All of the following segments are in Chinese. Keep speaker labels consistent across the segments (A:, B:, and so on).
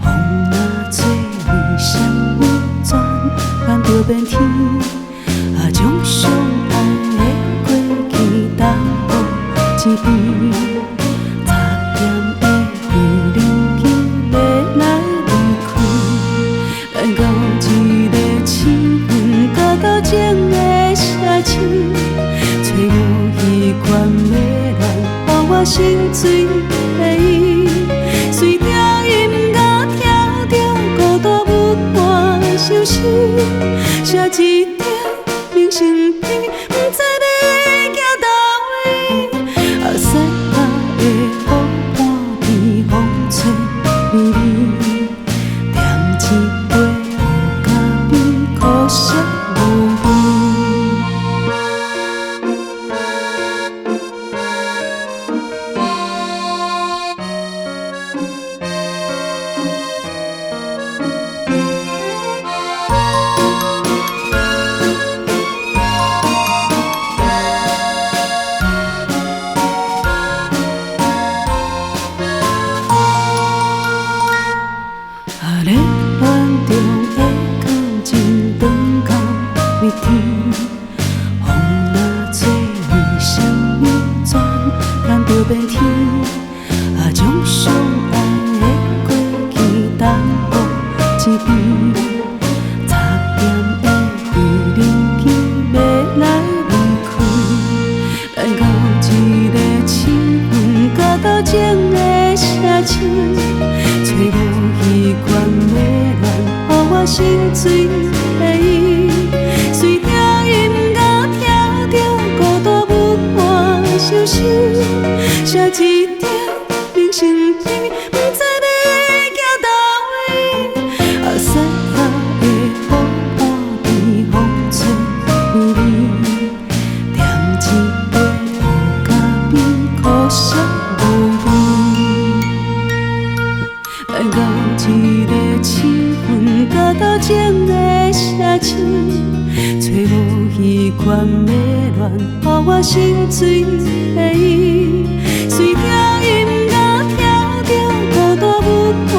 A: 风若做面双面转，咱就变天。将相爱的过去当予一边，插点的雨淋去要来离开，咱到一个气氛甲斗争的社区，找无彼款要来予我心碎的伊，随着音乐听着孤独舞伴相思，写一条明信片，不知要行倒位。雪白的雨半边风吹微微，点一杯乌咖啡，可惜无味。咧班中的感情长到灭天，风若做面双面转，咱就变天。将相爱的过去当予一边，插点的雨淋去要来离开，咱到一个气氛甲斗争的社区，找无彼款要来予我心碎的伊，随着音乐听着孤独舞伴相思，写一条明信片，不知要行倒位。雪白的雨半边风吹微微，点一杯乌咖啡，可惜无味。咱到一个气氛甲斗争的社区，找无彼款要来予我心碎的伊，随着音乐听着孤独舞伴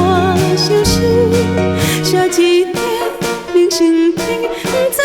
A: 相思，写一条明信片，不知